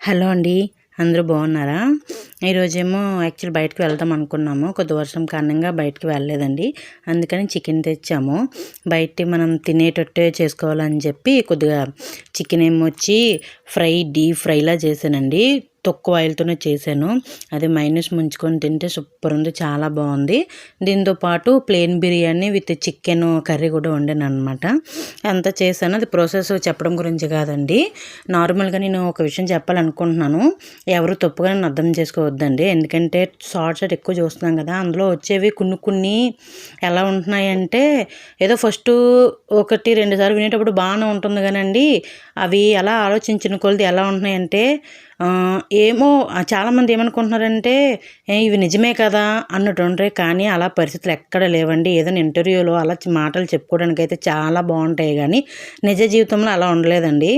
Hello అండి. అందరూ బాగున్నారా? ఈరోజేమో యాక్చువల్ బయటకి వెళ్దాం అనుకున్నాము. కొద్ది వర్షం కారణంగా బయటకి వెళ్ళలేదండి. అందుకని చికెన్ తెచ్చాము. బయట మనం తినేటట్టే చేసుకోవాలని చెప్పి కొద్దిగా చికెన్ ఏమొచ్చి డీప్ ఫ్రైలా చేశానండి. తక్కువ ఆయిల్తోనే చేశాను. అది మైనస్ ముంచుకొని తింటే సూపర్ ఉంది, చాలా బాగుంది. దీంతో పాటు plain biryani with chicken curry కూడా వండాను అనమాట. అంతా చేశాను. అది ప్రాసెస్ చెప్పడం గురించి కాదండి, నార్మల్గా నేను ఒక విషయం చెప్పాలనుకుంటున్నాను. ఎవరు తప్పుగా నన్ను అర్థం చేసుకోవద్దండి. ఎందుకంటే షార్ట్స్ ఎక్కువ చూస్తున్నాం కదా, అందులో వచ్చేవి కొన్ని ఎలా ఉంటున్నాయంటే ఏదో ఫస్ట్ 1-2 సార్లు వినేటప్పుడు బాగానే ఉంటుంది కానండి, అవి అలా ఆలోచించిన కొలది ఎలా ఉంటున్నాయంటే ఏమో చాలామంది ఏమనుకుంటున్నారంటే ఇవి నిజమే కదా అన్నట్టు ఉంటాయి. కానీ అలా పరిస్థితులు ఎక్కడ లేవండి. ఏదైనా ఇంటర్వ్యూలో అలా మాటలు చెప్పుకోవడానికి అయితే చాలా బాగుంటాయి, కానీ నిజ జీవితంలో అలా ఉండలేదండి.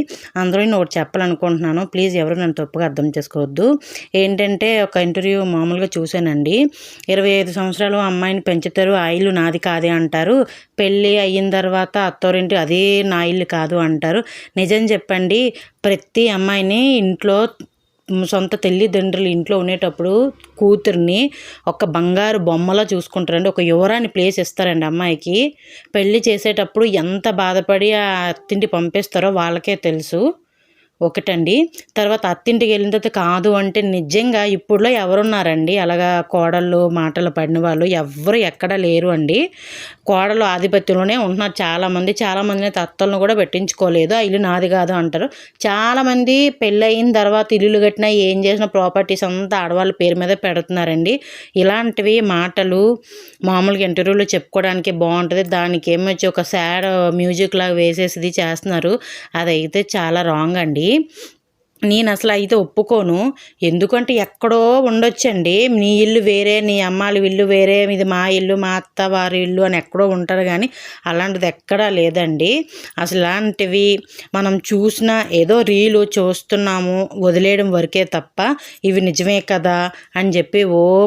అందులో నేను ఒకటి చెప్పాలనుకుంటున్నాను. ప్లీజ్ ఎవరు నన్ను తప్పుగా అర్థం చేసుకోవద్దు. ఏంటంటే ఒక ఇంటర్వ్యూ మామూలుగా చూశానండి. 25 సంవత్సరాలు అమ్మాయిని పెంచుతారు, ఆ ఇల్లు నాది కాదే అంటారు. పెళ్ళి అయిన తర్వాత అత్తోరింటి అదే నా ఇల్లు కాదు అంటారు. నిజం చెప్పండి, ప్రతి అమ్మాయిని ఇంట్లో సొంత తల్లిదండ్రులు ఇంట్లో ఉండేటప్పుడు కూతుర్ని ఒక బంగారు బొమ్మలా చూసుకుంటారండి. ఒక యువరాని ప్లేస్ ఇస్తారండి అమ్మాయికి. పెళ్ళి చేసేటప్పుడు ఎంత బాధపడి ఆ అత్తింటి పంపిస్తారో వాళ్ళకే తెలుసు. ఒకటండి. తర్వాత అత్తింటికి వెళ్ళిన తర్వాత కాదు అంటే నిజంగా ఇప్పుడులో ఎవరున్నారండి అలాగా కోడళ్ళు మాటలు పడిన వాళ్ళు? ఎవ్వరు ఎక్కడా లేరు అండి. కోడలు ఆధిపత్యంలోనే ఉంటున్నారు చాలామంది. చాలామందిని అత్తలను కూడా పెట్టించుకోలేదు. ఆ ఇల్లు నాది కాదు అంటారు. చాలామంది పెళ్ళయిన తర్వాత ఇల్లులు కట్టినా ఏం చేసిన ప్రాపర్టీస్ అంతా ఆడవాళ్ళ పేరు మీద పెడుతున్నారండి. ఇలాంటివి మాటలు మామూలుగా ఇంటర్వ్యూలో చెప్పుకోవడానికి బాగుంటుంది. దానికి ఏమొచ్చి ఒక సాడ్ మ్యూజిక్ లాగా వేసేసి చేస్తున్నారు. అదైతే చాలా రాంగ్ అండి. నేను అసలు అయితే ఒప్పుకోను. ఎందుకంటే ఎక్కడో ఉండొచ్చండి. నీ ఇల్లు వేరే, నీ అమ్మాళ్ళ ఇల్లు వేరే, ఇది మా ఇల్లు, మా అత్త వారి ఇల్లు అని ఎక్కడో ఉంటారు, కానీ అలాంటిది ఎక్కడా లేదండి. అసలు ఇలాంటివి మనం చూసినా ఏదో రీలు చూస్తున్నాము వదిలేయడం వరకే తప్ప ఇవి నిజమే కదా అని చెప్పి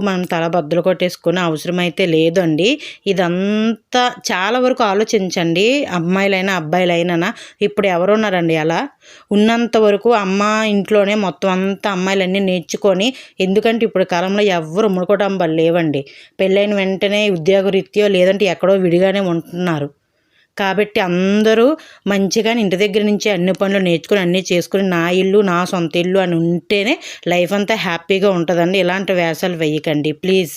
మనం తల బద్దలు కొట్టేసుకునే అవసరం అయితే లేదండి. ఇదంతా చాలా వరకు ఆలోచించండి. అమ్మాయిలైనా అబ్బాయిలైనా ఇప్పుడు ఎవరున్నారండి అలా? ఉన్నంత వరకు అమ్మ ఇంట్లోనే మొత్తం అంతా అమ్మాయిలన్నీ నేర్చుకొని, ఎందుకంటే ఇప్పుడు కాలంలో ఎవ్వరు ముడుకోవడం లేవండి. పెళ్ళైన వెంటనే ఉద్యోగరీత్యో లేదంటే ఎక్కడో విడిగానే ఉంటున్నారు. కాబట్టి అందరూ మంచిగా ఇంటి దగ్గర నుంచి అన్ని పనులు నేర్చుకొని అన్నీ చేసుకొని నా ఇల్లు నా సొంత ఇల్లు అని ఉంటేనే లైఫ్ అంతా హ్యాపీగా ఉంటుందండి. ఇలాంటి వేషాలు వేయకండి ప్లీజ్.